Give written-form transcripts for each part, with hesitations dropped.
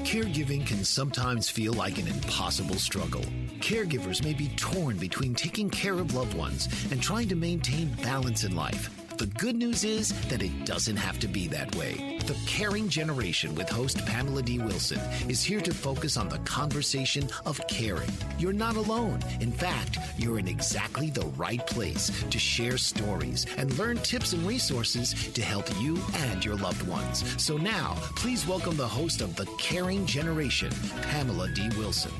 Caregiving can sometimes feel like an impossible struggle. Caregivers may be torn between taking care of loved ones and trying to maintain balance in life. The good news is that it doesn't have to be that way. The Caring Generation with host Pamela D Wilson is here to focus on the conversation of caring. You're not alone. In fact, you're in exactly the right place to share stories and learn tips and resources to help you and your loved ones. So now, please welcome the host of The Caring Generation, Pamela D Wilson.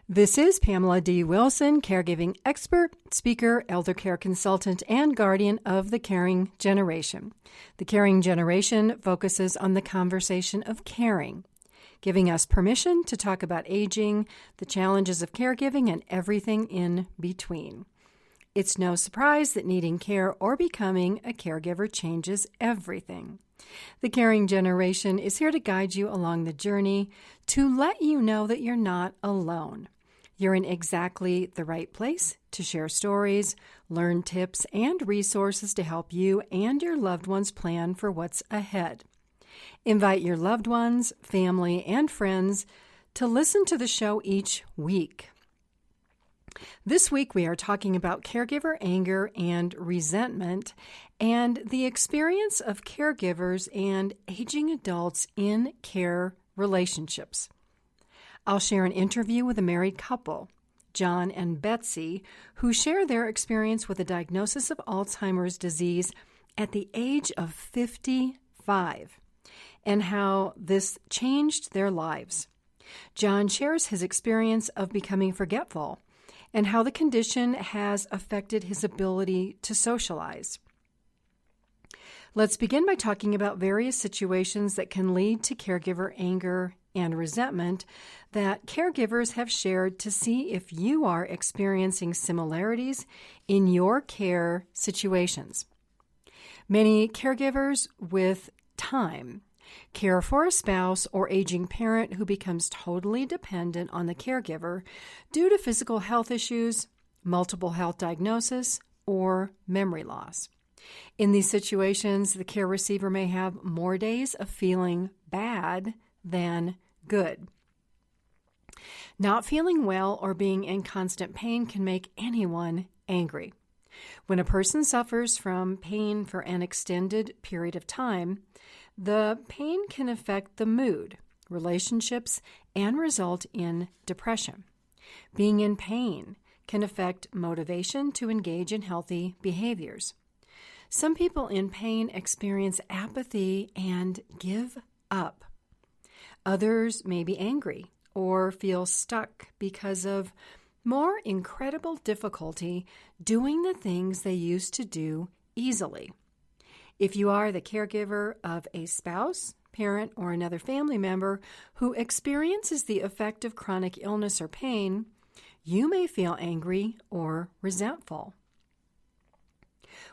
This is Pamela D Wilson, caregiving expert, speaker, elder care consultant, and guardian of the Caring Generation. The Caring Generation focuses on the conversation of caring, giving us permission to talk about aging, the challenges of caregiving, and everything in between. It's no surprise that needing care or becoming a caregiver changes everything. The Caring Generation is here to guide you along the journey to let you know that you're not alone. You're in exactly the right place to share stories, learn tips, and resources to help you and your loved ones plan for what's ahead. Invite your loved ones, family, and friends to listen to the show each week. This week, we are talking about caregiver anger and resentment and the experience of caregivers and aging adults in care relationships. I'll share an interview with a married couple, John and Betsy, who share their experience with a diagnosis of Alzheimer's disease at the age of 55 and how this changed their lives. John shares his experience of becoming forgetful and how the condition has affected his ability to socialize. Let's begin by talking about various situations that can lead to caregiver anger and resentment that caregivers have shared to see if you are experiencing similarities in your care situations. Many caregivers with time care for a spouse or aging parent who becomes totally dependent on the caregiver due to physical health issues, multiple health diagnosis, or memory loss. In these situations, the care receiver may have more days of feeling bad than good. Not feeling well or being in constant pain can make anyone angry. When a person suffers from pain for an extended period of time, the pain can affect the mood, relationships, and result in depression. Being in pain can affect motivation to engage in healthy behaviors. Some people in pain experience apathy and give up. Others may be angry or feel stuck because of more incredible difficulty doing the things they used to do easily. If you are the caregiver of a spouse, parent, or another family member who experiences the effect of chronic illness or pain, you may feel angry or resentful.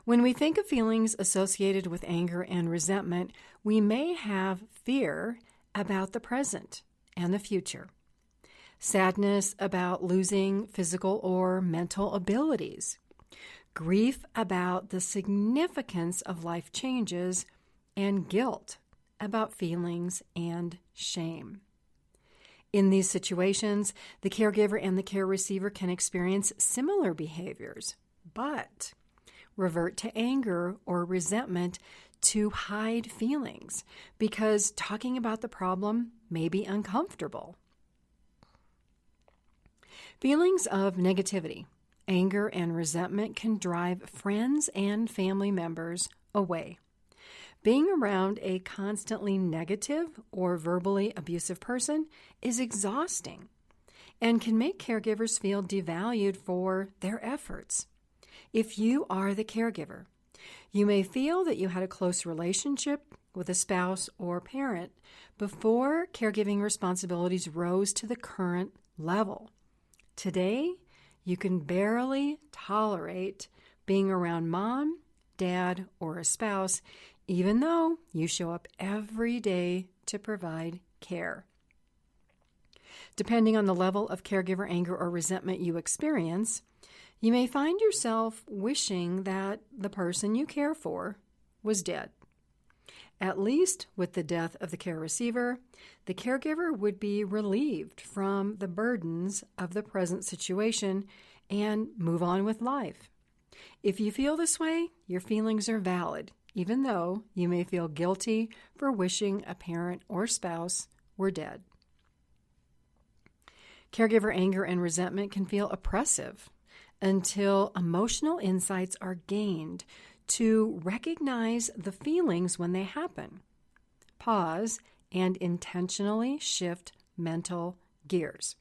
When we think of feelings associated with anger and resentment, we may have fear about the present and the future, sadness about losing physical or mental abilities, grief about the significance of life changes, and guilt about feelings and shame. In these situations, the caregiver and the care receiver can experience similar behaviors, but revert to anger or resentment to hide feelings because talking about the problem may be uncomfortable. Feelings of negativity, anger, and resentment can drive friends and family members away. Being around a constantly negative or verbally abusive person is exhausting and can make caregivers feel devalued for their efforts. If you are the caregiver, you may feel that you had a close relationship with a spouse or parent before caregiving responsibilities rose to the current level. Today, you can barely tolerate being around mom, dad, or a spouse, even though you show up every day to provide care. Depending on the level of caregiver anger or resentment you experience, you may find yourself wishing that the person you care for was dead. At least with the death of the care receiver, the caregiver would be relieved from the burdens of the present situation and move on with life. If you feel this way, your feelings are valid, even though you may feel guilty for wishing a parent or spouse were dead. Caregiver anger and resentment can feel oppressive until emotional insights are gained to recognize the feelings when they happen. Pause and intentionally shift mental gears.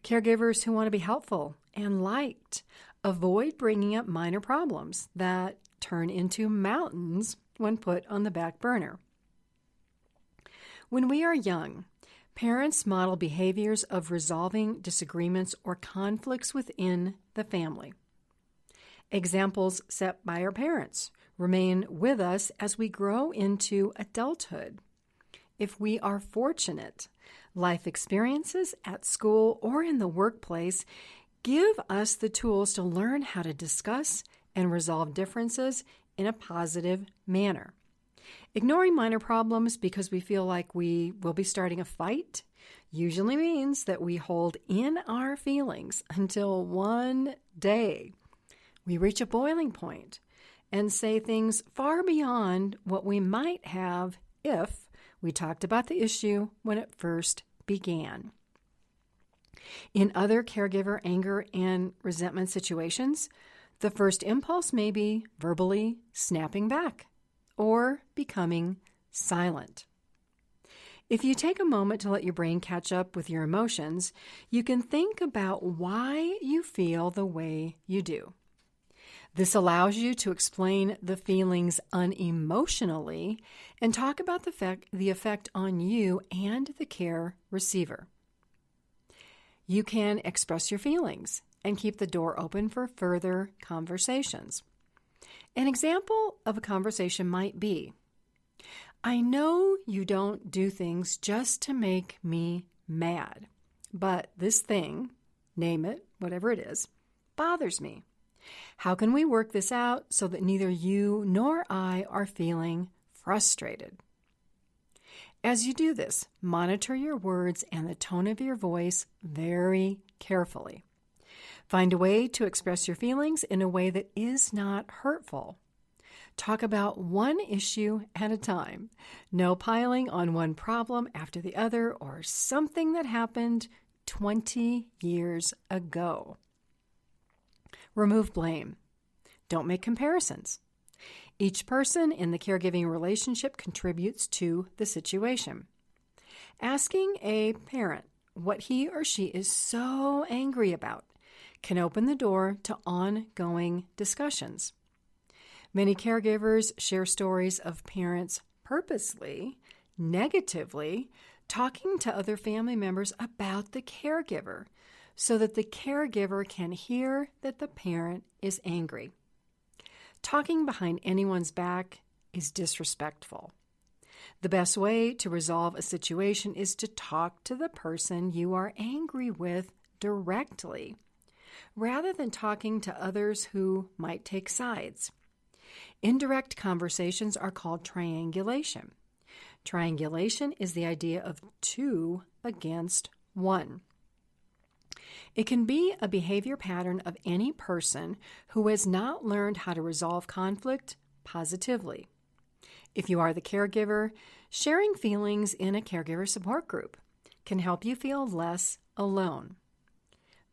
Caregivers who want to be helpful and liked avoid bringing up minor problems that turn into mountains when put on the back burner. When we are young, parents model behaviors of resolving disagreements or conflicts within the family. Examples set by our parents remain with us as we grow into adulthood. If we are fortunate, life experiences at school or in the workplace give us the tools to learn how to discuss and resolve differences in a positive manner. Ignoring minor problems because we feel like we will be starting a fight usually means that we hold in our feelings until one day we reach a boiling point and say things far beyond what we might have if we talked about the issue when it first began. In other caregiver anger and resentment situations, the first impulse may be verbally snapping back or becoming silent. If you take a moment to let your brain catch up with your emotions, you can think about why you feel the way you do. This allows you to explain the feelings unemotionally and talk about the effect on you and the care receiver. You can express your feelings and keep the door open for further conversations. An example of a conversation might be, "I know you don't do things just to make me mad, but this thing, name it, whatever it is, bothers me. How can we work this out so that neither you nor I are feeling frustrated?" As you do this, monitor your words and the tone of your voice very carefully. Find a way to express your feelings in a way that is not hurtful. Talk about one issue at a time. No piling on one problem after the other or something that happened 20 years ago. Remove blame. Don't make comparisons. Each person in the caregiving relationship contributes to the situation. Asking a parent what he or she is so angry about can open the door to ongoing discussions. Many caregivers share stories of parents purposely, negatively, talking to other family members about the caregiver so that the caregiver can hear that the parent is angry. Talking behind anyone's back is disrespectful. The best way to resolve a situation is to talk to the person you are angry with directly, rather than talking to others who might take sides. Indirect conversations are called triangulation. Triangulation is the idea of 2 against 1. It can be a behavior pattern of any person who has not learned how to resolve conflict positively. If you are the caregiver, sharing feelings in a caregiver support group can help you feel less alone.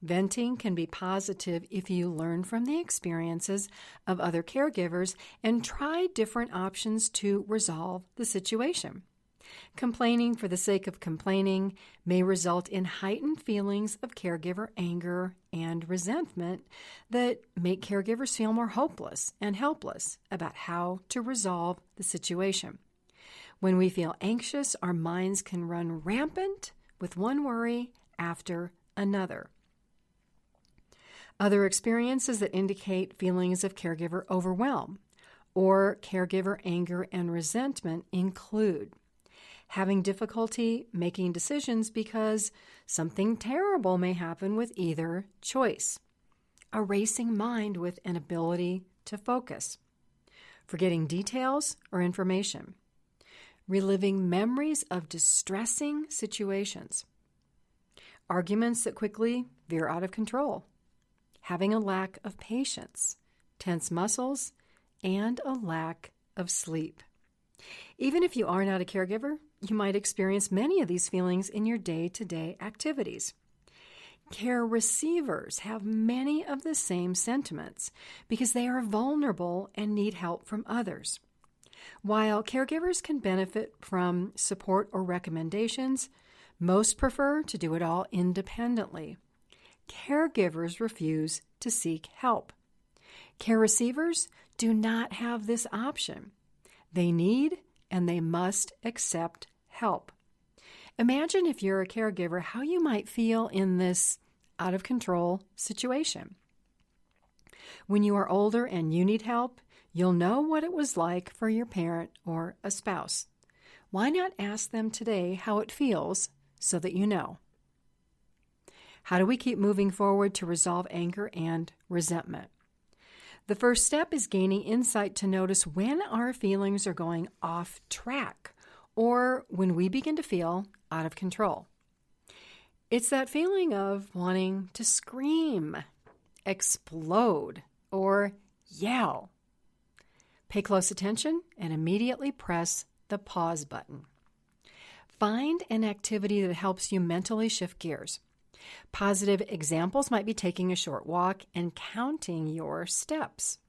Venting can be positive if you learn from the experiences of other caregivers and try different options to resolve the situation. Complaining for the sake of complaining may result in heightened feelings of caregiver anger and resentment that make caregivers feel more hopeless and helpless about how to resolve the situation. When we feel anxious, our minds can run rampant with one worry after another. Other experiences that indicate feelings of caregiver overwhelm or caregiver anger and resentment include having difficulty making decisions because something terrible may happen with either choice, a racing mind with an ability to focus, forgetting details or information, reliving memories of distressing situations, arguments that quickly veer out of control, having a lack of patience, tense muscles, and a lack of sleep. Even if you are not a caregiver, you might experience many of these feelings in your day-to-day activities. Care receivers have many of the same sentiments because they are vulnerable and need help from others. While caregivers can benefit from support or recommendations, most prefer to do it all independently. Caregivers refuse to seek help. Care receivers do not have this option. They need and they must accept help. Imagine if you're a caregiver, how you might feel in this out-of-control situation. When you are older and you need help, you'll know what it was like for your parent or a spouse. Why not ask them today how it feels so that you know? How do we keep moving forward to resolve anger and resentment? The first step is gaining insight to notice when our feelings are going off track or when we begin to feel out of control. It's that feeling of wanting to scream, explode, or yell. Pay close attention and immediately press the pause button. Find an activity that helps you mentally shift gears. Positive examples might be taking a short walk and counting your steps.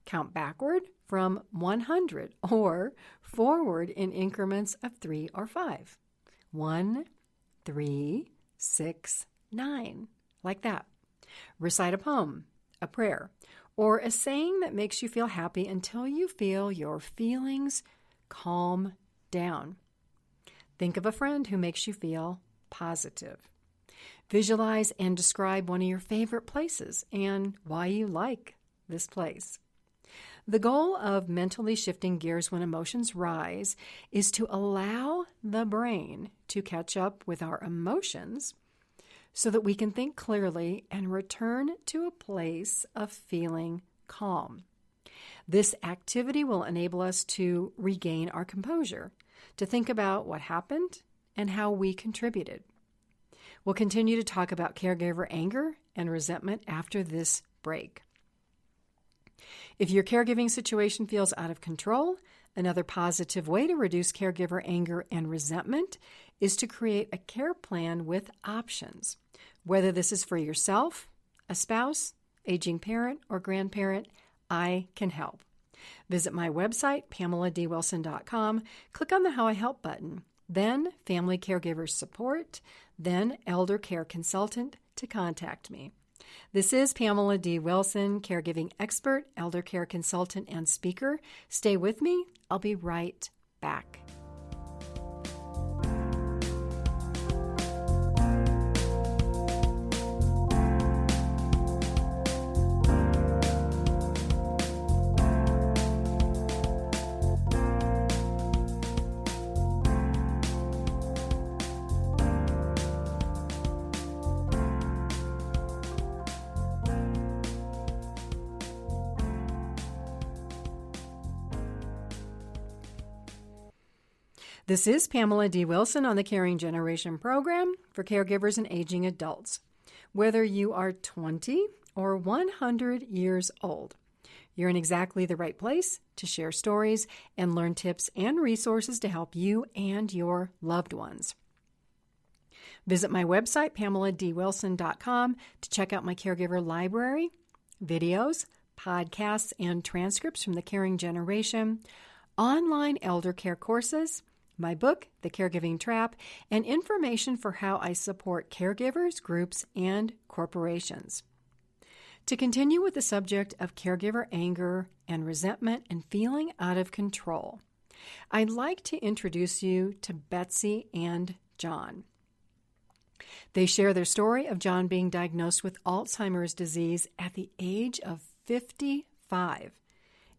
Count backward from 100 or forward in increments of 3 or 5. 1, 3, 6, 9, like that. Recite a poem, a prayer, or a saying that makes you feel happy until you feel your feelings calm down. Think of a friend who makes you feel positive. Visualize and describe one of your favorite places and why you like this place. The goal of mentally shifting gears when emotions rise is to allow the brain to catch up with our emotions so that we can think clearly and return to a place of feeling calm. This activity will enable us to regain our composure, to think about what happened and how we contributed. We'll continue to talk about caregiver anger and resentment after this break. If your caregiving situation feels out of control, another positive way to reduce caregiver anger and resentment is to create a care plan with options. Whether this is for yourself, a spouse, aging parent, or grandparent, I can help. Visit my website, PamelaDWilson.com, click on the How I Help button, then Family Caregivers Support, then Elder Care Consultant to contact me. This is Pamela D. Wilson, caregiving expert, elder care consultant, and speaker. Stay with me. I'll be right back. This is Pamela D. Wilson on the Caring Generation program for caregivers and aging adults. Whether you are 20 or 100 years old, you're in exactly the right place to share stories and learn tips and resources to help you and your loved ones. Visit my website, PamelaDWilson.com, to check out my caregiver library, videos, podcasts, and transcripts from the Caring Generation, online elder care courses, my book, The Caregiving Trap, and information for how I support caregivers, groups, and corporations. To continue with the subject of caregiver anger and resentment and feeling out of control, I'd like to introduce you to Betsy and John. They share their story of John being diagnosed with Alzheimer's disease at the age of 55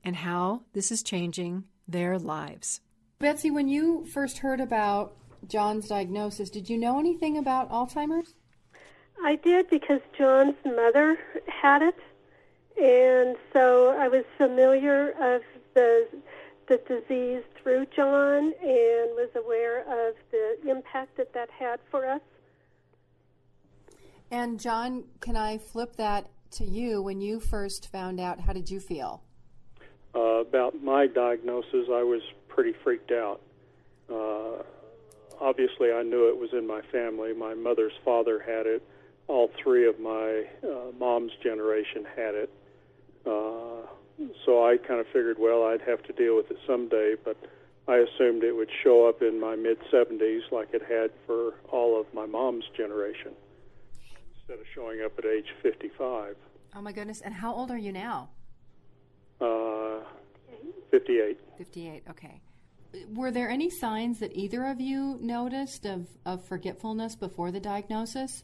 and how this is changing their lives. Betsy, when you first heard about John's diagnosis, did you know anything about Alzheimer's? I did because John's mother had it, and so I was familiar of the the disease through John and was aware of the impact that that had for us. And John, can I flip that to you? When you first found out, how did you feel? About my diagnosis, I was pretty freaked out. Obviously, I knew it was in my family. My mother's father had it. All three of my mom's generation had it. So I kind of figured, well, I'd have to deal with it someday, but I assumed it would show up in my mid-70s like it had for all of my mom's generation, instead of showing up at age 55. Oh, my goodness. And how old are you now? 58. 58, okay. Were there any signs that either of you noticed of forgetfulness before the diagnosis?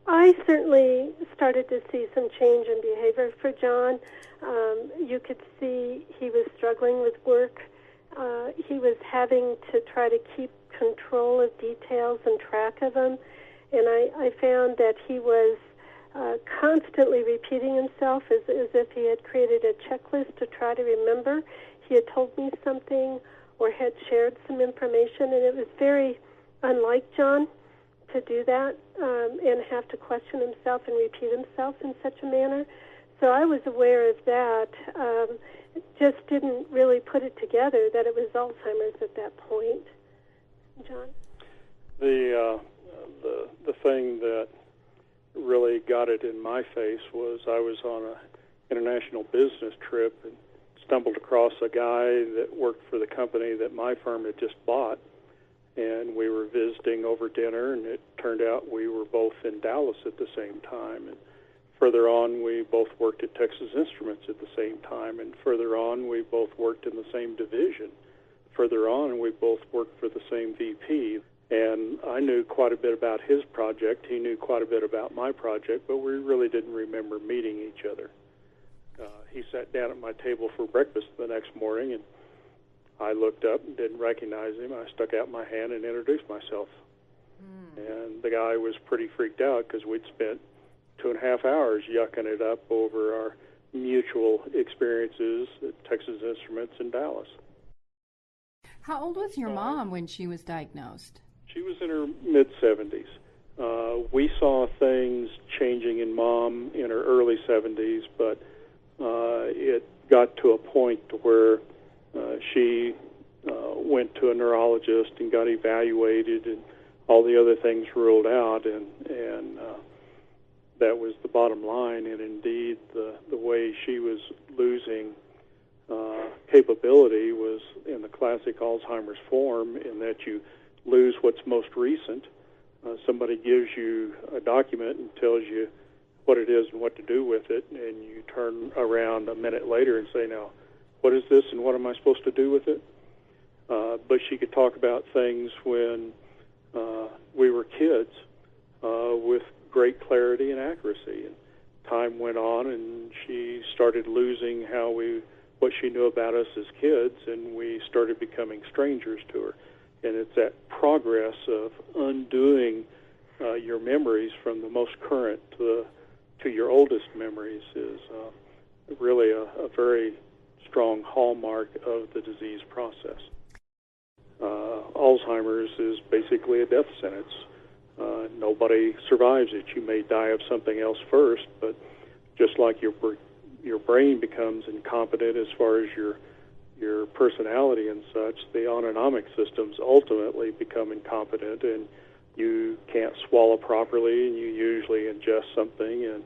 I certainly started to see some change in behavior for John. You could see he was struggling with work. He was having to try to keep control of details and track of them. And I found that he was constantly repeating himself as if he had created a checklist to try to remember. He had told me something or had shared some information, and it was very unlike John to do that and have to question himself and repeat himself in such a manner. So I was aware of that, just didn't really put it together that it was Alzheimer's at that point. John? The thing that really got it in my face was I was on an international business trip and stumbled across a guy that worked for the company that my firm had just bought, and we were visiting over dinner, and it turned out we were both in Dallas at the same time. And further on, we both worked at Texas Instruments at the same time, and further on, we both worked in the same division. Further on, we both worked for the same VP. And I knew quite a bit about his project. He knew quite a bit about my project, but we really didn't remember meeting each other. He sat down at my table for breakfast the next morning, and I looked up and didn't recognize him. I stuck out my hand and introduced myself. And the guy was pretty freaked out because we'd spent 2.5 hours yucking it up over our mutual experiences at Texas Instruments in Dallas. How old was your mom when she was diagnosed? She was in her mid-70s. We saw things changing in Mom in her early 70s, but it got to a point where she went to a neurologist and got evaluated, and all the other things ruled out, and that was the bottom line. And indeed, the way she was losing capability was in the classic Alzheimer's form, in that you lose what's most recent. Somebody gives you a document and tells you what it is and what to do with it, and you turn around a minute later and say, now, what is this and what am I supposed to do with it? But she could talk about things when we were kids with great clarity and accuracy. And time went on, and she started losing what she knew about us as kids, and we started becoming strangers to her. And it's that progress of undoing your memories from the most current to your oldest memories is really a very strong hallmark of the disease process. Alzheimer's is basically a death sentence. Nobody survives it. You may die of something else first, but just like your brain becomes incompetent as far as your personality and such, the autonomic systems ultimately become incompetent, and you can't swallow properly, and you usually ingest something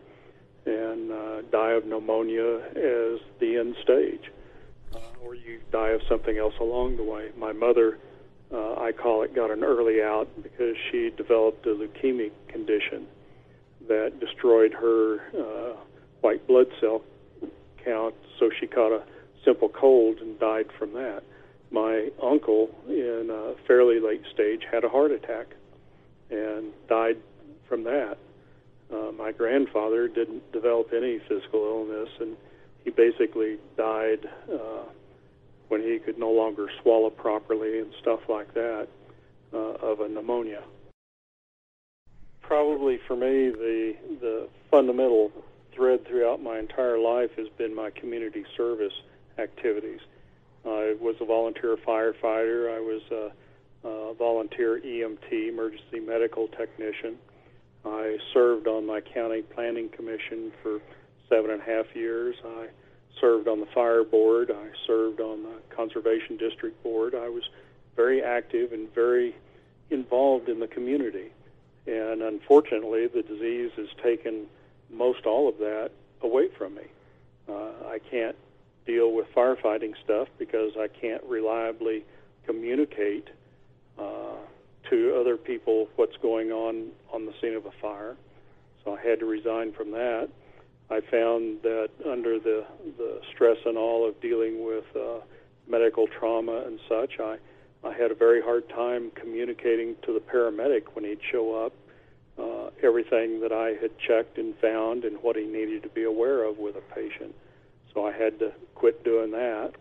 and die of pneumonia as the end stage, or you die of something else along the way. My mother, I call it, got an early out because she developed a leukemic condition that destroyed her white blood cell count, so she caught a simple cold and died from that. My uncle, in a fairly late stage, had a heart attack and died from that. My grandfather didn't develop any physical illness, and he basically died when he could no longer swallow properly and stuff like that of a pneumonia. Probably for me, the fundamental thread throughout my entire life has been my community service activities. I was a volunteer firefighter. I was a volunteer EMT, emergency medical technician. I served on my county planning commission for 7.5 years. I served on the fire board. I served on the conservation district board. I was very active and very involved in the community. And unfortunately, the disease has taken most all of that away from me. I can't deal with firefighting stuff because I can't reliably communicate to other people what's going on the scene of a fire. So I had to resign from that. I found that under the stress and all of dealing with medical trauma and such, I had a very hard time communicating to the paramedic when he'd show up everything that I had checked and found and what he needed to be aware of with a patient. So I had to quit doing that.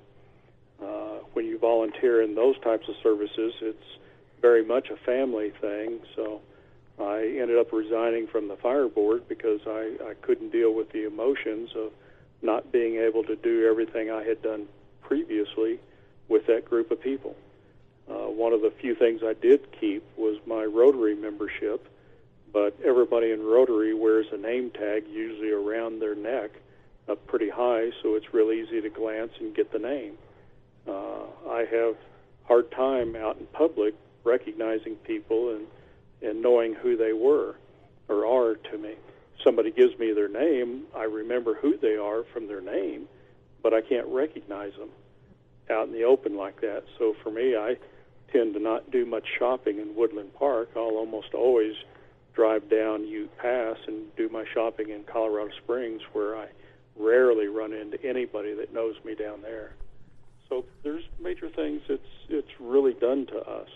When you volunteer in those types of services, it's very much a family thing. So I ended up resigning from the fire board because I couldn't deal with the emotions of not being able to do everything I had done previously with that group of people. One of the few things I did keep was my Rotary membership, but everybody in Rotary wears a name tag usually around their neck up pretty high, so it's real easy to glance and get the name. I have hard time out in public recognizing people and knowing who they were or are to me. Somebody gives me their name, I remember who they are from their name, but I can't recognize them out in the open like that. So for me, I tend to not do much shopping in Woodland Park. I'll almost always drive down Ute Pass and do my shopping in Colorado Springs, where I rarely run into anybody that knows me down there. So there's major things it's really done to us.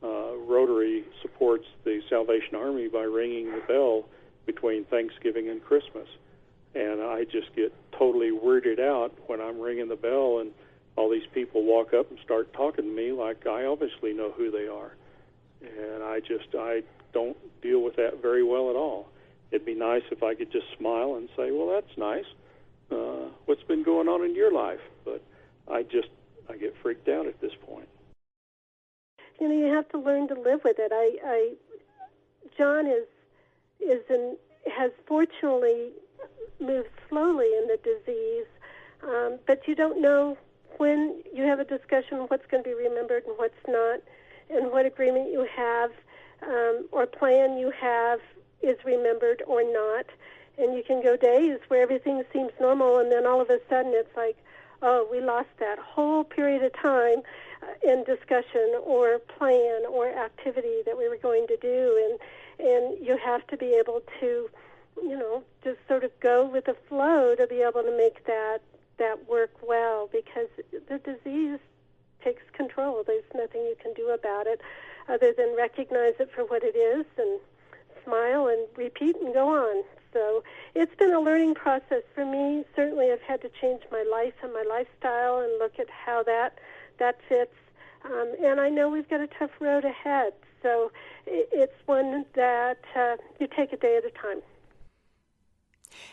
Rotary supports the Salvation Army by ringing the bell between Thanksgiving and Christmas. And I just get totally weirded out when I'm ringing the bell and all these people walk up and start talking to me like I obviously know who they are. And I don't deal with that very well at all. It'd be nice if I could just smile and say, well, that's nice. What's been going on in your life? But I get freaked out at this point. You know, you have to learn to live with it. John has fortunately moved slowly in the disease, but you don't know when you have a discussion what's going to be remembered and what's not, and what agreement you have or plan you have is remembered or not. And you can go days where everything seems normal, and then all of a sudden it's like, oh, we lost that whole period of time in discussion or plan or activity that we were going to do. And you have to be able to, just sort of go with the flow to be able to make that work well, because the disease takes control. There's nothing you can do about it other than recognize it for what it is and smile and repeat and go on. So it's been a learning process for me. Certainly I've had to change my life and my lifestyle and look at how that fits. And I know we've got a tough road ahead. So it's one that you take a day at a time.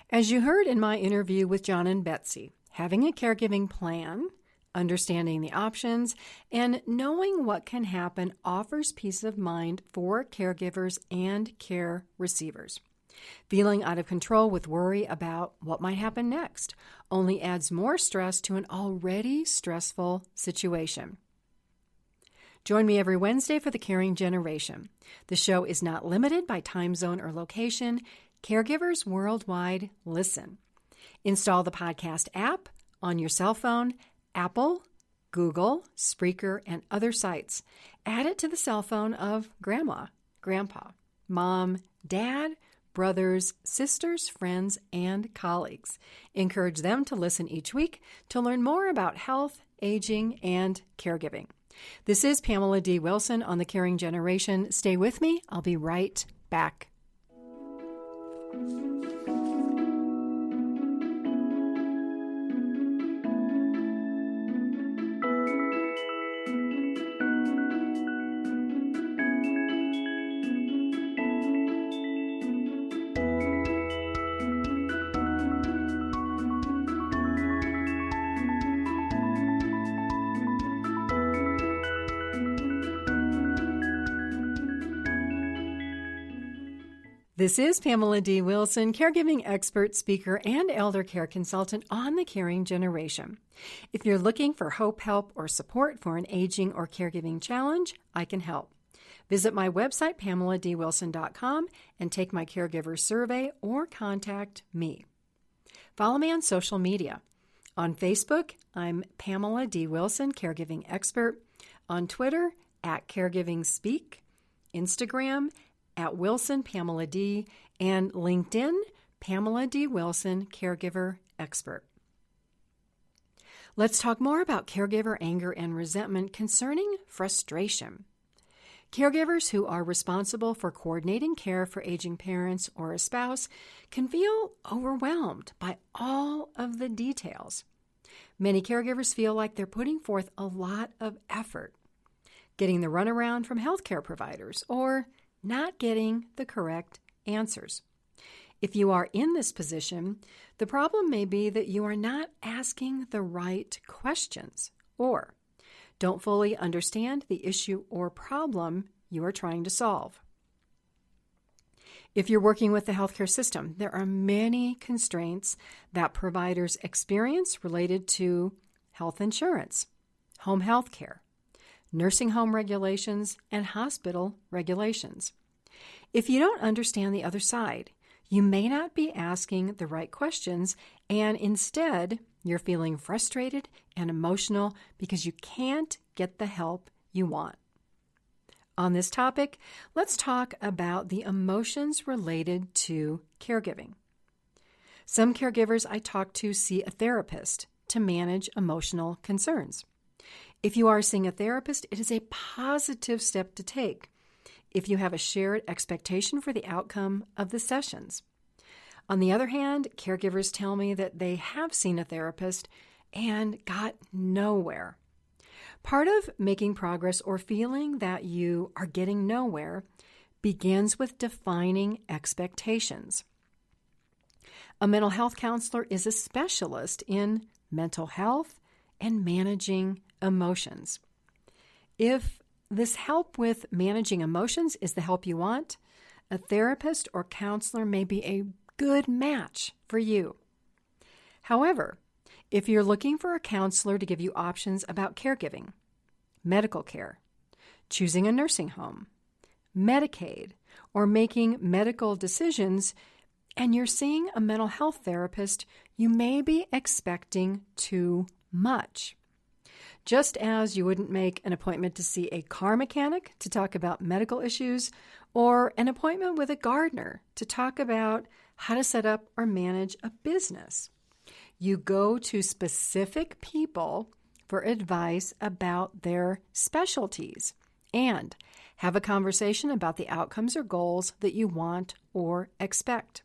As you heard in my interview with John and Betsy, having a caregiving plan, understanding the options, and knowing what can happen offers peace of mind for caregivers and care receivers. Feeling out of control with worry about what might happen next only adds more stress to an already stressful situation. Join me every Wednesday for the Caring Generation. The show is not limited by time zone or location. Caregivers worldwide listen. Install the podcast app on your cell phone, Apple, Google, Spreaker, and other sites. Add it to the cell phone of Grandma, Grandpa, Mom, Dad, brothers, sisters, friends, and colleagues. Encourage them to listen each week to learn more about health, aging, and caregiving. This is Pamela D Wilson on the Caring Generation. Stay with me. I'll be right back. This is Pamela D Wilson, caregiving expert, speaker, and elder care consultant on the caring generation. If you're looking for hope, help, or support for an aging or caregiving challenge, I can help. Visit my website, PamelaDWilson.com, and take my caregiver survey or contact me. Follow me on social media. On Facebook, I'm Pamela D Wilson, caregiving expert. On Twitter, @CaregivingSpeak. Instagram, @Wilson Pamela D, and LinkedIn, Pamela D Wilson, caregiver expert. Let's talk more about caregiver anger and resentment concerning frustration. Caregivers who are responsible for coordinating care for aging parents or a spouse can feel overwhelmed by all of the details. Many caregivers feel like they're putting forth a lot of effort, getting the runaround from healthcare providers, or not getting the correct answers. If you are in this position, the problem may be that you are not asking the right questions or don't fully understand the issue or problem you are trying to solve. If you're working with the healthcare system, there are many constraints that providers experience related to health insurance, home health care, nursing home regulations, and hospital regulations. If you don't understand the other side, you may not be asking the right questions, and instead, you're feeling frustrated and emotional because you can't get the help you want. On this topic, let's talk about the emotions related to caregiving. Some caregivers I talk to see a therapist to manage emotional concerns. If you are seeing a therapist, it is a positive step to take if you have a shared expectation for the outcome of the sessions. On the other hand, caregivers tell me that they have seen a therapist and got nowhere. Part of making progress or feeling that you are getting nowhere begins with defining expectations. A mental health counselor is a specialist in mental health and managing emotions. If this help with managing emotions is the help you want, a therapist or counselor may be a good match for you. However, if you're looking for a counselor to give you options about caregiving, medical care, choosing a nursing home, Medicaid, or making medical decisions, and you're seeing a mental health therapist, you may be expecting too much. Just as you wouldn't make an appointment to see a car mechanic to talk about medical issues, or an appointment with a gardener to talk about how to set up or manage a business. You go to specific people for advice about their specialties and have a conversation about the outcomes or goals that you want or expect.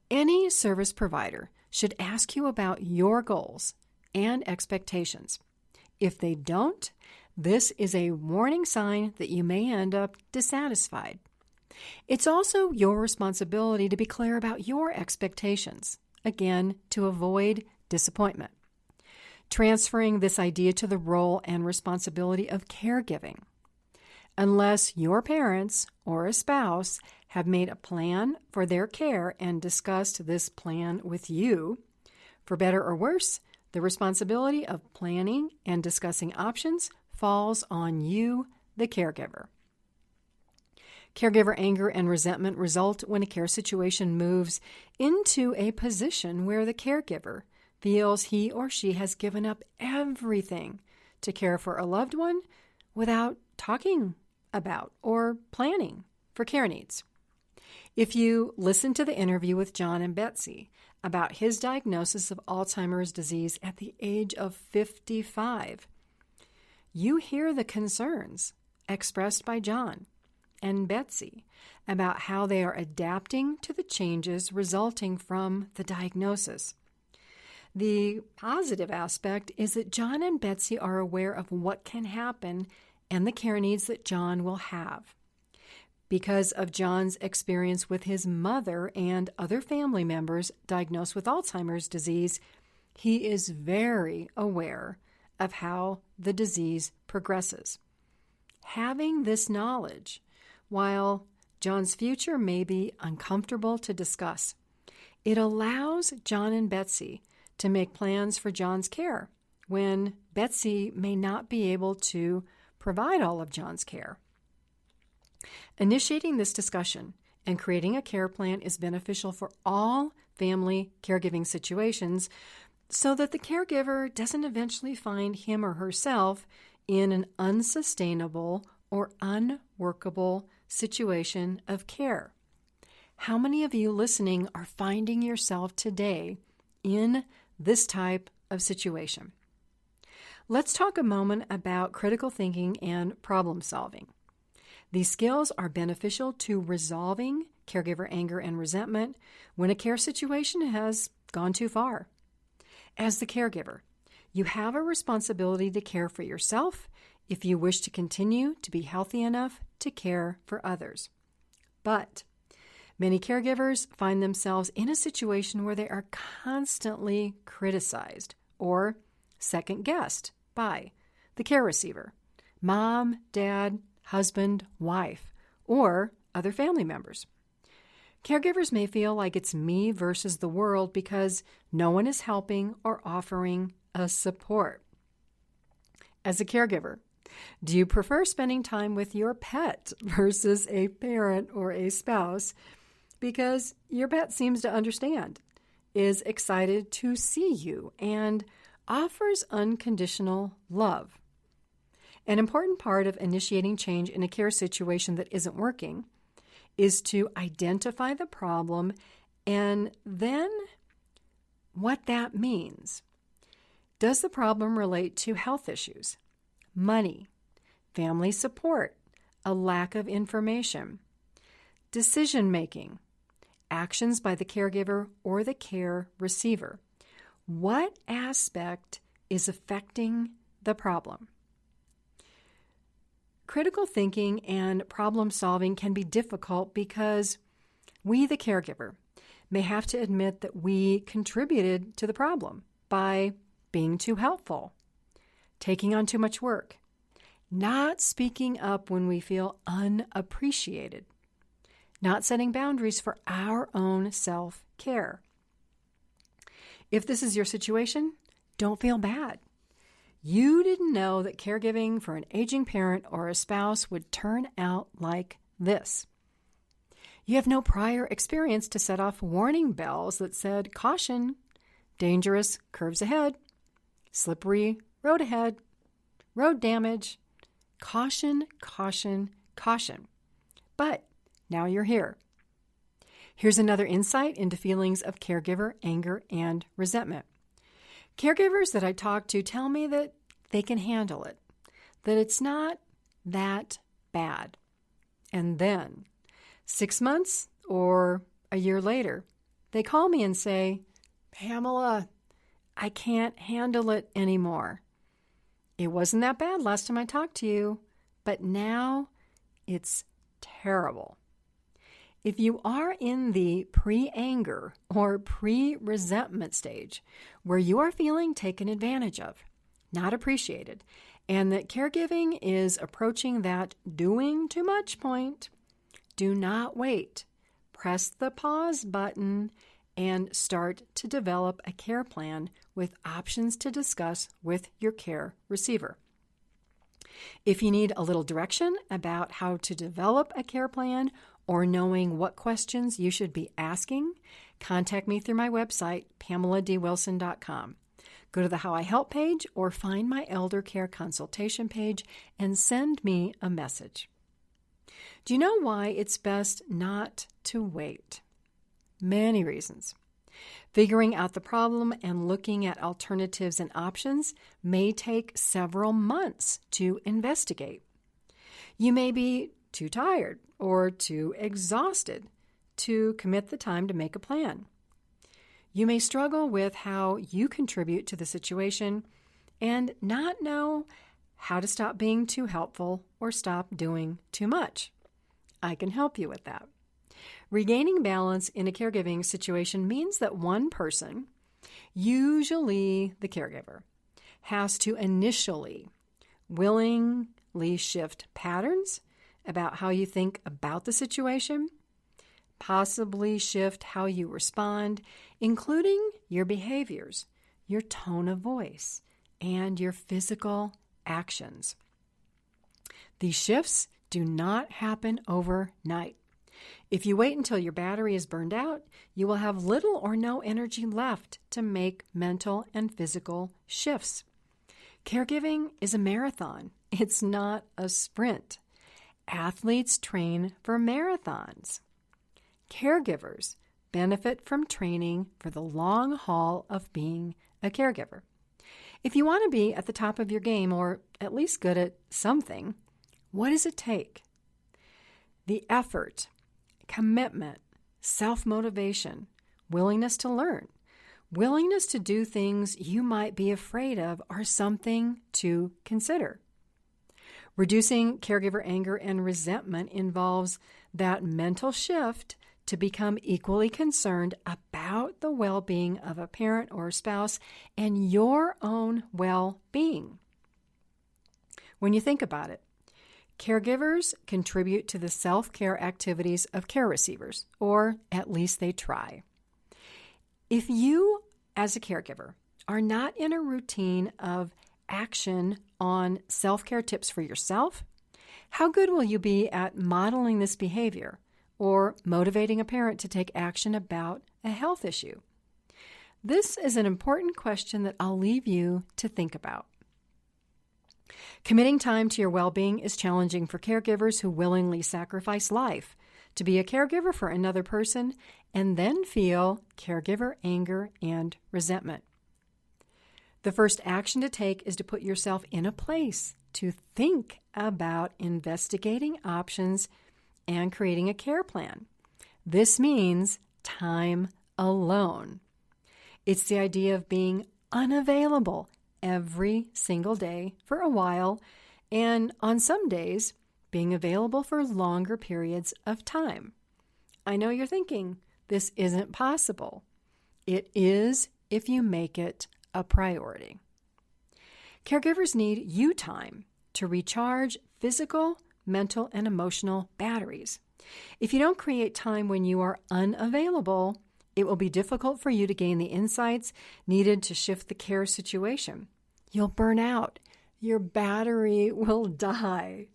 Any service provider should ask you about your goals and expectations. If they don't, this is a warning sign that you may end up dissatisfied. It's also your responsibility to be clear about your expectations, again, to avoid disappointment. Transferring this idea to the role and responsibility of caregiving. Unless your parents or a spouse have made a plan for their care and discussed this plan with you, for better or worse, the responsibility of planning and discussing options falls on you, the caregiver. Caregiver anger and resentment result when a care situation moves into a position where the caregiver feels he or she has given up everything to care for a loved one without talking about or planning for care needs. If you listen to the interview with John and Betsy about his diagnosis of Alzheimer's disease at the age of 55, you hear the concerns expressed by John and Betsy about how they are adapting to the changes resulting from the diagnosis. The positive aspect is that John and Betsy are aware of what can happen and the care needs that John will have. Because of John's experience with his mother and other family members diagnosed with Alzheimer's disease, he is very aware of how the disease progresses. Having this knowledge, while John's future may be uncomfortable to discuss. It allows John and Betsy to make plans for John's care when Betsy may not be able to provide all of John's care. Initiating this discussion and creating a care plan is beneficial for all family caregiving situations so that the caregiver doesn't eventually find him or herself in an unsustainable or unworkable situation of care. How many of you listening are finding yourself today in this type of situation? Let's talk a moment about critical thinking and problem solving. These skills are beneficial to resolving caregiver anger and resentment when a care situation has gone too far. As the caregiver, you have a responsibility to care for yourself if you wish to continue to be healthy enough to care for others. But many caregivers find themselves in a situation where they are constantly criticized or second-guessed by the care receiver, mom, dad, husband, wife, or other family members. Caregivers may feel like it's me versus the world because no one is helping or offering a support. As a caregiver, do you prefer spending time with your pet versus a parent or a spouse because your pet seems to understand, is excited to see you, and offers unconditional love? An important part of initiating change in a care situation that isn't working is to identify the problem and then what that means. Does the problem relate to health issues, money, family support, a lack of information, decision-making, actions by the caregiver or the care receiver? What aspect is affecting the problem? Critical thinking and problem solving can be difficult because we, the caregiver, may have to admit that we contributed to the problem by being too helpful, taking on too much work, not speaking up when we feel unappreciated, not setting boundaries for our own self-care. If this is your situation, don't feel bad. You didn't know that caregiving for an aging parent or a spouse would turn out like this. You have no prior experience to set off warning bells that said, caution, dangerous curves ahead, slippery road ahead, road damage, caution, caution, caution. But now you're here. Here's another insight into feelings of caregiver anger and resentment. Caregivers that I talk to tell me that they can handle it, that it's not that bad. And then, 6 months or a year later, they call me and say, Pamela, I can't handle it anymore. It wasn't that bad last time I talked to you, but now it's terrible. If you are in the pre-anger or pre-resentment stage where you are feeling taken advantage of, not appreciated, and that caregiving is approaching that doing too much point, do not wait. Press the pause button and start to develop a care plan with options to discuss with your care receiver. If you need a little direction about how to develop a care plan or knowing what questions you should be asking, contact me through my website, PamelaDWilson.com. Go to the How I Help page or find my elder care consultation page and send me a message. Do you know why it's best not to wait? Many reasons. Figuring out the problem and looking at alternatives and options may take several months to investigate. You may be too tired or too exhausted to commit the time to make a plan. You may struggle with how you contribute to the situation and not know how to stop being too helpful or stop doing too much. I can help you with that. Regaining balance in a caregiving situation means that one person, usually the caregiver, has to initially willingly shift patterns, about how you think about the situation, possibly shift how you respond, including your behaviors, your tone of voice, and your physical actions. These shifts do not happen overnight. If you wait until your battery is burned out, you will have little or no energy left to make mental and physical shifts. Caregiving is a marathon. It's not a sprint. Athletes train for marathons. Caregivers benefit from training for the long haul of being a caregiver. If you want to be at the top of your game, or at least good at something, what does it take? The effort, commitment, self-motivation, willingness to learn, willingness to do things you might be afraid of are something to consider. Reducing caregiver anger and resentment involves that mental shift to become equally concerned about the well-being of a parent or a spouse and your own well-being. When you think about it, caregivers contribute to the self-care activities of care receivers, or at least they try. If you, as a caregiver, are not in a routine of action on self-care tips for yourself, how good will you be at modeling this behavior or motivating a parent to take action about a health issue? This is an important question that I'll leave you to think about. Committing time to your well-being is challenging for caregivers who willingly sacrifice life to be a caregiver for another person and then feel caregiver anger and resentment. The first action to take is to put yourself in a place to think about investigating options and creating a care plan. This means time alone. It's the idea of being unavailable every single day for a while, and on some days, being available for longer periods of time. I know you're thinking, this isn't possible. It is if you make it a priority. Caregivers need you time to recharge physical, mental, and emotional batteries. If you don't create time when you are unavailable, it will be difficult for you to gain the insights needed to shift the care situation. You'll burn out. Your battery will die.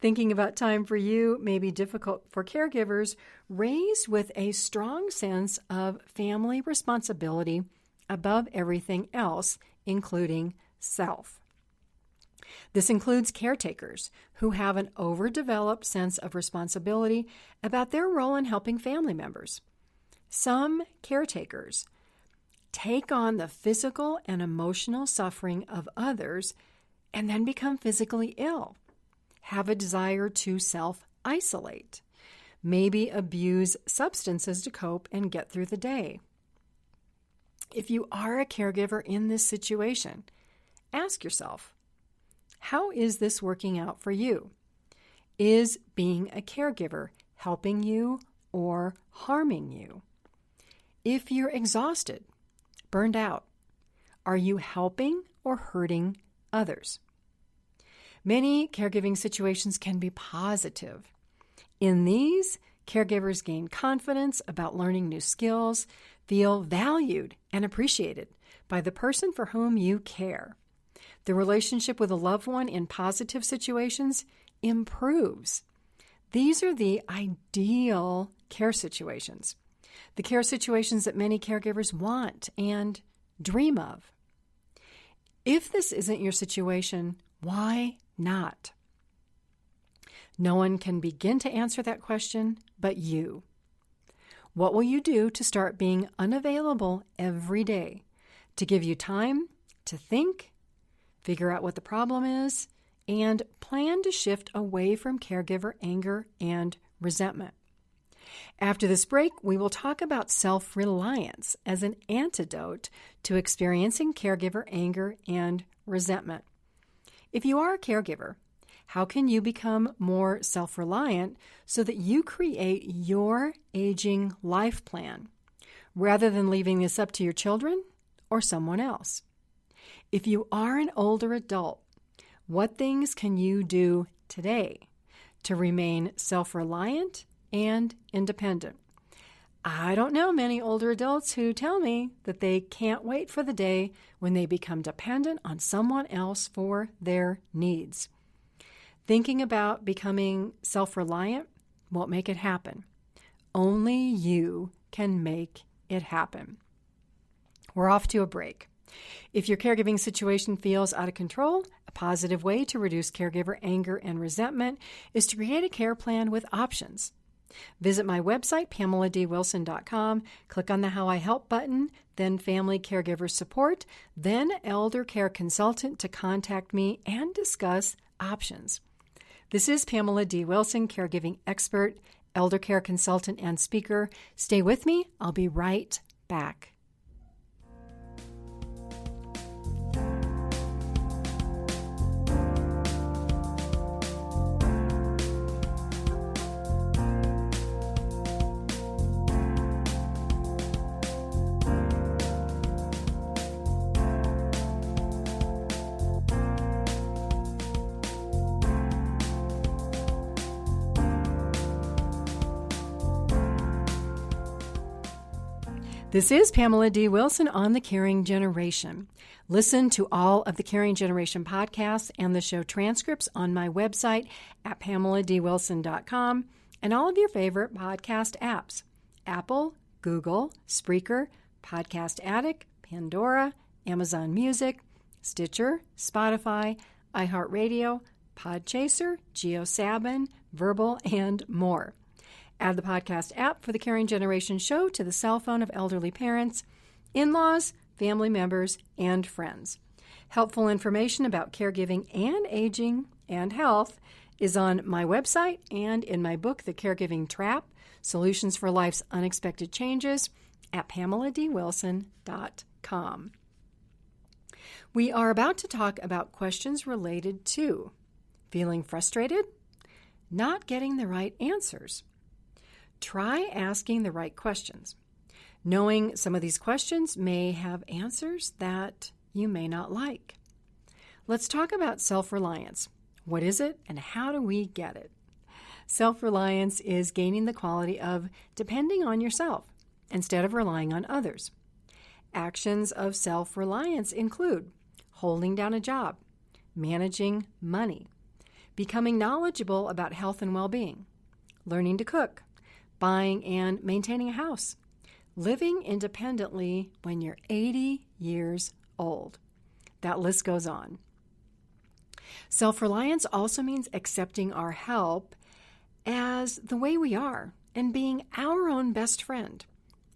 Thinking about time for you may be difficult for caregivers raised with a strong sense of family responsibility above everything else, including self. This includes caretakers who have an overdeveloped sense of responsibility about their role in helping family members. Some caretakers take on the physical and emotional suffering of others and then become physically ill, have a desire to self-isolate, maybe abuse substances to cope and get through the day. If you are a caregiver in this situation, ask yourself, how is this working out for you? Is being a caregiver helping you or harming you? If you're exhausted, burned out, are you helping or hurting others? Many caregiving situations can be positive. In these, caregivers gain confidence about learning new skills, feel valued and appreciated by the person for whom you care. The relationship with a loved one in positive situations improves. These are the ideal care situations, the care situations that many caregivers want and dream of. If this isn't your situation, why not? No one can begin to answer that question but you. What will you do to start being unavailable every day, to give you time to think, figure out what the problem is, and plan to shift away from caregiver anger and resentment? After this break, we will talk about self-reliance as an antidote to experiencing caregiver anger and resentment. If you are a caregiver, how can you become more self-reliant so that you create your aging life plan rather than leaving this up to your children or someone else? If you are an older adult, what things can you do today to remain self-reliant and independent. I don't know many older adults who tell me that they can't wait for the day when they become dependent on someone else for their needs. Thinking about becoming self-reliant won't make it happen. Only you can make it happen. We're off to a break. If your caregiving situation feels out of control, a positive way to reduce caregiver anger and resentment is to create a care plan with options. Visit my website, PamelaDWilson.com, click on the How I Help button, then Family Caregiver Support, then Elder Care Consultant to contact me and discuss options. This is Pamela D. Wilson, caregiving expert, elder care consultant, and speaker. Stay with me. I'll be right back. This is Pamela D. Wilson on The Caring Generation. Listen to all of the Caring Generation podcasts and the show transcripts on my website at PamelaDWilson.com and all of your favorite podcast apps: Apple, Google, Spreaker, Podcast Addict, Pandora, Amazon Music, Stitcher, Spotify, iHeartRadio, Podchaser, GeoSabin, Verbal, and more. Add the podcast app for the Caring Generation show to the cell phone of elderly parents, in-laws, family members, and friends. Helpful information about caregiving and aging and health is on my website and in my book, The Caregiving Trap, Solutions for Life's Unexpected Changes, at PamelaDWilson.com. We are about to talk about questions related to feeling frustrated, not getting the right answers. Try asking the right questions. Knowing some of these questions may have answers that you may not like. Let's talk about self-reliance. What is it and how do we get it? Self-reliance is gaining the quality of depending on yourself instead of relying on others. Actions of self-reliance include holding down a job, managing money, becoming knowledgeable about health and well-being, learning to cook, buying and maintaining a house, living independently when you're 80 years old. That list goes on. Self-reliance also means accepting our help as the way we are and being our own best friend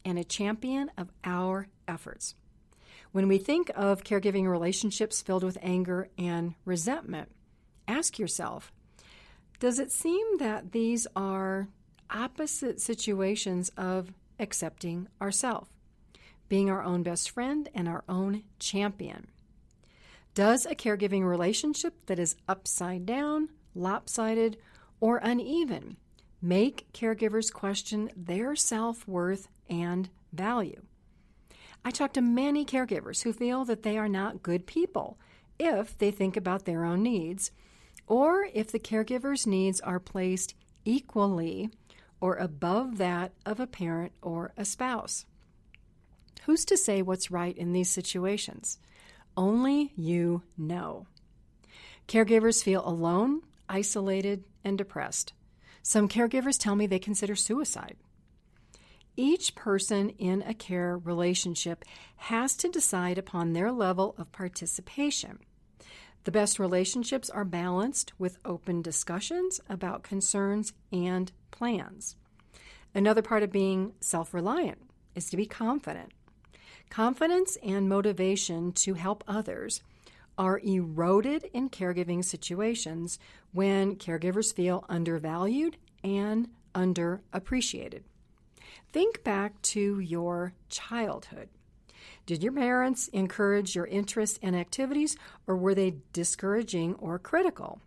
and a champion of our efforts. When we think of caregiving relationships filled with anger and resentment, ask yourself, does it seem that these are opposite situations of accepting ourselves, being our own best friend and our own champion? Does a caregiving relationship that is upside down, lopsided, or uneven make caregivers question their self-worth and value? I talk to many caregivers who feel that they are not good people if they think about their own needs, or if the caregiver's needs are placed equally or above that of a parent or a spouse. Who's to say what's right in these situations? Only you know. Caregivers feel alone, isolated, and depressed. Some caregivers tell me they consider suicide. Each person in a care relationship has to decide upon their level of participation. The best relationships are balanced with open discussions about concerns and plans. Another part of being self-reliant is to be confident. Confidence and motivation to help others are eroded in caregiving situations when caregivers feel undervalued and underappreciated. Think back to your childhood. Did your parents encourage your interests and activities, or were they discouraging or critical?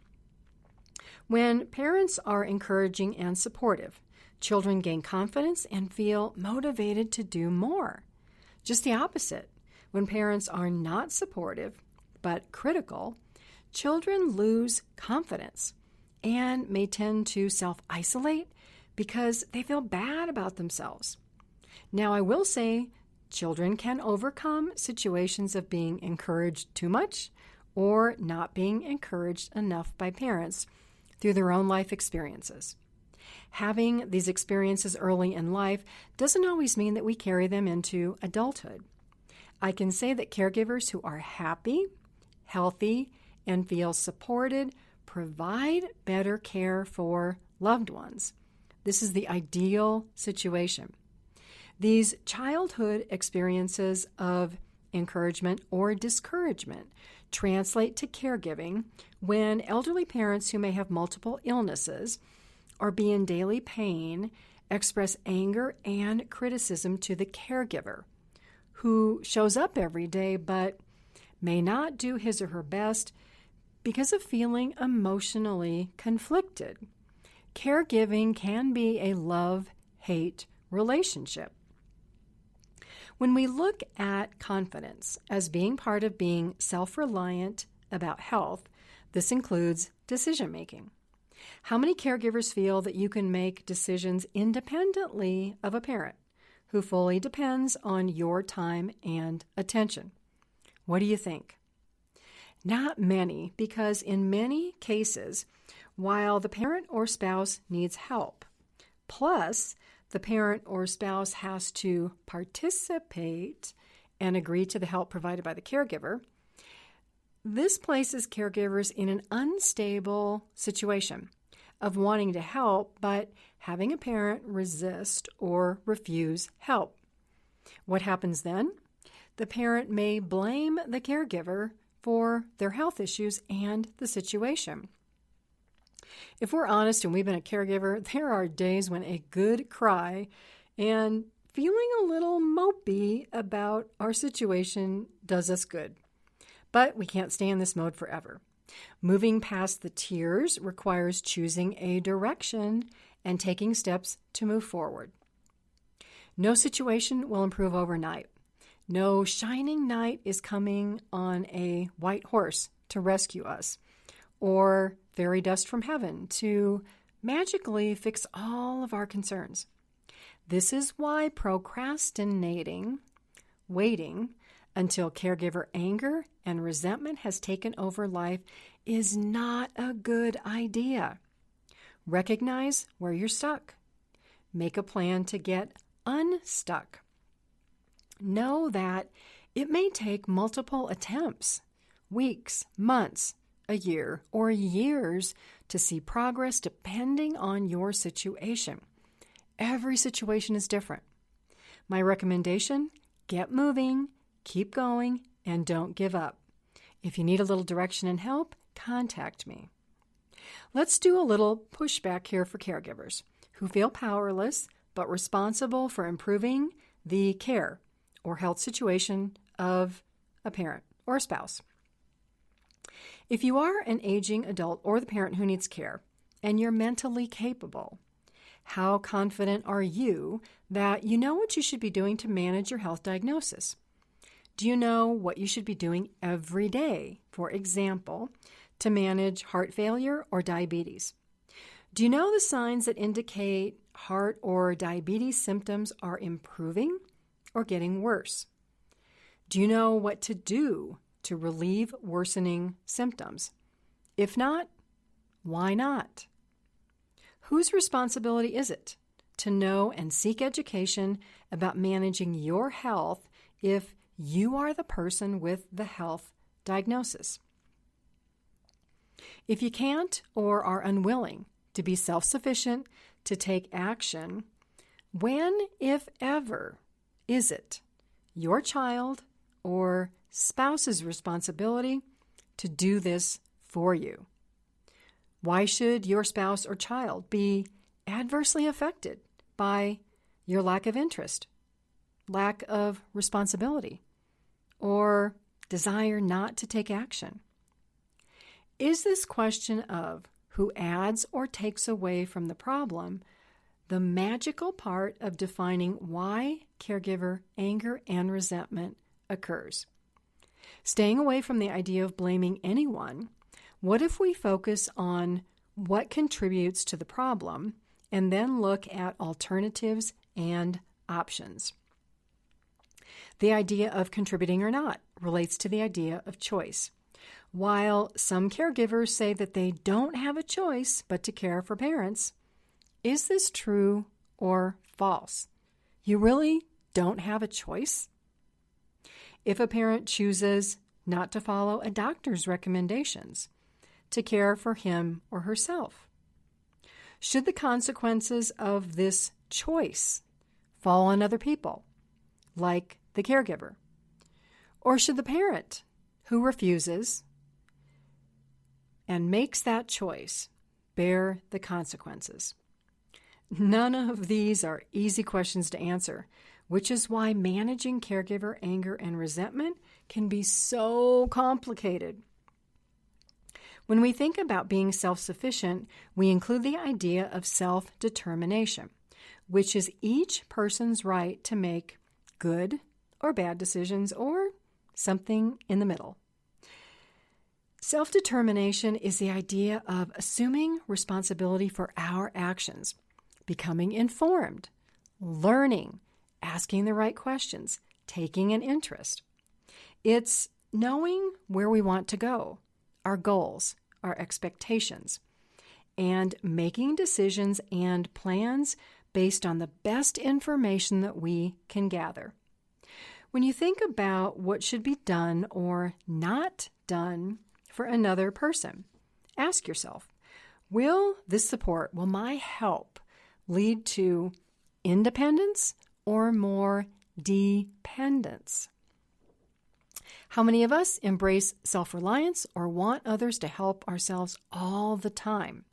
When parents are encouraging and supportive, children gain confidence and feel motivated to do more. Just the opposite. When parents are not supportive but critical, children lose confidence and may tend to self-isolate because they feel bad about themselves. Now, I will say children can overcome situations of being encouraged too much or not being encouraged enough by parents through their own life experiences. Having these experiences early in life doesn't always mean that we carry them into adulthood. I can say that caregivers who are happy, healthy, and feel supported provide better care for loved ones. This is the ideal situation. These childhood experiences of encouragement or discouragement translate to caregiving when elderly parents who may have multiple illnesses or be in daily pain express anger and criticism to the caregiver, who shows up every day but may not do his or her best because of feeling emotionally conflicted. Caregiving can be a love-hate relationship. When we look at confidence as being part of being self-reliant about health, this includes decision-making. How many caregivers feel that you can make decisions independently of a parent who fully depends on your time and attention? What do you think? Not many, because in many cases, while the parent or spouse needs help, plus the parent or spouse has to participate and agree to the help provided by the caregiver, this places caregivers in an unstable situation of wanting to help, but having a parent resist or refuse help. What happens then? The parent may blame the caregiver for their health issues and the situation. If we're honest and we've been a caregiver, there are days when a good cry and feeling a little mopey about our situation does us good. But we can't stay in this mode forever. Moving past the tears requires choosing a direction and taking steps to move forward. No situation will improve overnight. No shining knight is coming on a white horse to rescue us, or fairy dust from heaven to magically fix all of our concerns. This is why procrastinating, waiting until caregiver anger and resentment has taken over life, is not a good idea. Recognize where you're stuck. Make a plan to get unstuck. Know that it may take multiple attempts, weeks, months, a year, or years to see progress depending on your situation. Every situation is different. My recommendation, get moving, keep going, and don't give up. If you need a little direction and help, contact me. Let's do a little pushback here for caregivers who feel powerless but responsible for improving the care or health situation of a parent or a spouse. If you are an aging adult or the parent who needs care and you're mentally capable, how confident are you that you know what you should be doing to manage your health diagnosis? Do you know what you should be doing every day, for example, to manage heart failure or diabetes? Do you know the signs that indicate heart or diabetes symptoms are improving or getting worse? Do you know what to do to relieve worsening symptoms? If not, why not? Whose responsibility is it to know and seek education about managing your health if you are the person with the health diagnosis? If you can't or are unwilling to be self-sufficient to take action, when, if ever, is it your child or spouse's responsibility to do this for you? Why should your spouse or child be adversely affected by your lack of interest, lack of responsibility, or desire not to take action? Is this question of who adds or takes away from the problem the magical part of defining why caregiver anger and resentment occurs? Staying away from the idea of blaming anyone, what if we focus on what contributes to the problem and then look at alternatives and options. The idea of contributing or not relates to the idea of choice. While some caregivers say that they don't have a choice but to care for parents, is this true or false? You really don't have a choice? If a parent chooses not to follow a doctor's recommendations to care for him or herself, should the consequences of this choice fall on other people, like the caregiver? Or should the parent who refuses and makes that choice bear the consequences? None of these are easy questions to answer, which is why managing caregiver anger and resentment can be so complicated. When we think about being self-sufficient, we include the idea of self-determination, which is each person's right to make good or bad decisions or something in the middle. Self-determination is the idea of assuming responsibility for our actions, becoming informed, learning, asking the right questions, taking an interest. It's knowing where we want to go, our goals, our expectations, and making decisions and plans based on the best information that we can gather. When you think about what should be done or not done for another person, ask yourself, will this support, will my help lead to independence or more dependence? How many of us embrace self-reliance or want others to help ourselves all the time?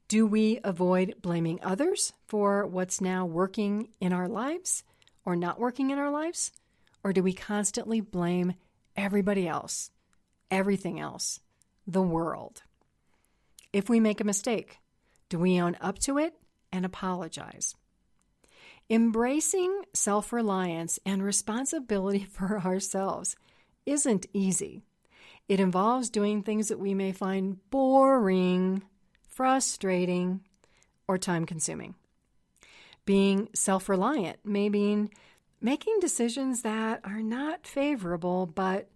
Do we avoid blaming others for what's now working in our lives or not working in our lives? Or do we constantly blame everybody else, everything else, the world? If we make a mistake, do we own up to it and apologize? Embracing self-reliance and responsibility for ourselves isn't easy. It involves doing things that we may find boring, frustrating, or time-consuming. Being self-reliant may mean making decisions that are not favorable but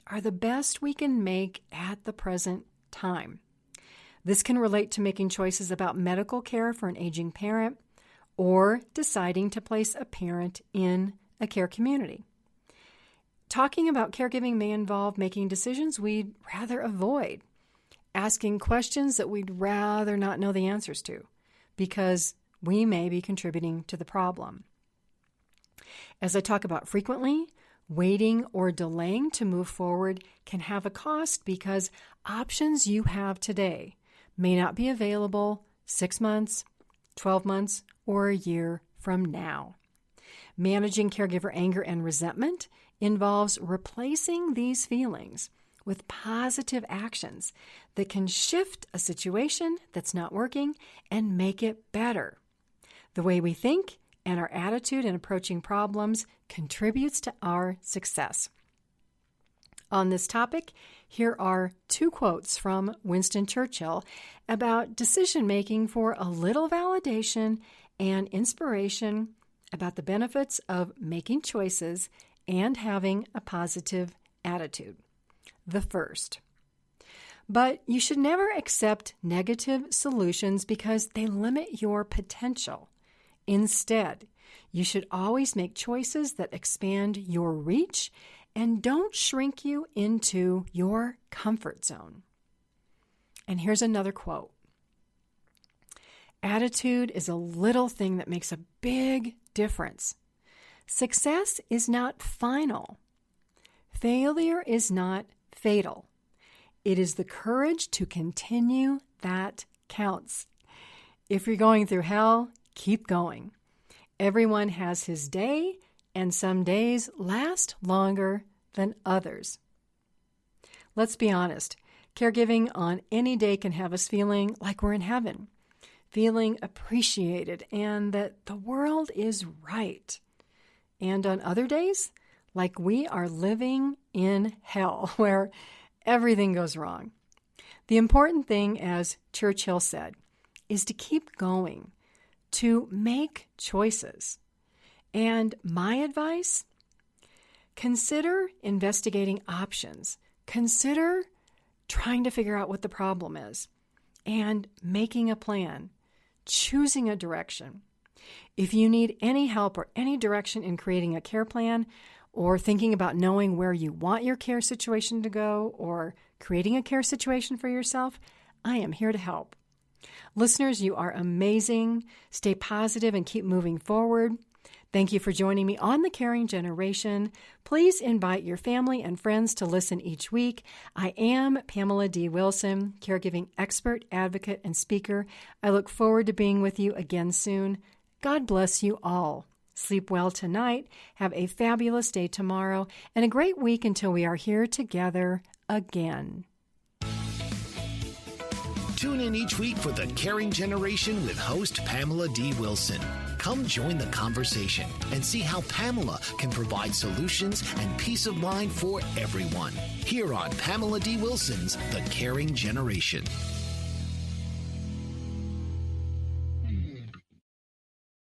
are the best we can make at the present time. This can relate to making choices about medical care for an aging parent or deciding to place a parent in a care community. Talking about caregiving may involve making decisions we'd rather avoid, asking questions that we'd rather not know the answers to, because we may be contributing to the problem. As I talk about frequently, waiting or delaying to move forward can have a cost because options you have today may not be available 6 months, 12 months, or a year from now. Managing caregiver anger and resentment involves replacing these feelings with positive actions that can shift a situation that's not working and make it better. The way we think and our attitude in approaching problems contributes to our success. On this topic, here are 2 quotes from Winston Churchill about decision-making for a little validation and inspiration about the benefits of making choices and having a positive attitude. The first, but you should never accept negative solutions because they limit your potential. Instead, you should always make choices that expand your reach and don't shrink you into your comfort zone. And here's another quote. Attitude is a little thing that makes a big difference. Success is not final. Failure is not fatal. It is the courage to continue that counts. If you're going through hell, keep going. Everyone has his day, and some days last longer than others. Let's be honest. Caregiving on any day can have us feeling like we're in heaven, feeling appreciated and that the world is right. And on other days, like we are living in hell where everything goes wrong. The important thing, as Churchill said, is to keep going, to make choices. And my advice? Consider investigating options. Consider trying to figure out what the problem is and making a plan, choosing a direction. If you need any help or any direction in creating a care plan or thinking about knowing where you want your care situation to go or creating a care situation for yourself, I am here to help. Listeners, you are amazing. Stay positive and keep moving forward. Thank you for joining me on The Caring Generation. Please invite your family and friends to listen each week. I am Pamela D Wilson, caregiving expert, advocate, and speaker. I look forward to being with you again soon. God bless you all. Sleep well tonight. Have a fabulous day tomorrow and a great week until we are here together again. Tune in each week for The Caring Generation with host Pamela D Wilson. Come join the conversation and see how Pamela can provide solutions and peace of mind for everyone. Here on Pamela D Wilson's The Caring Generation.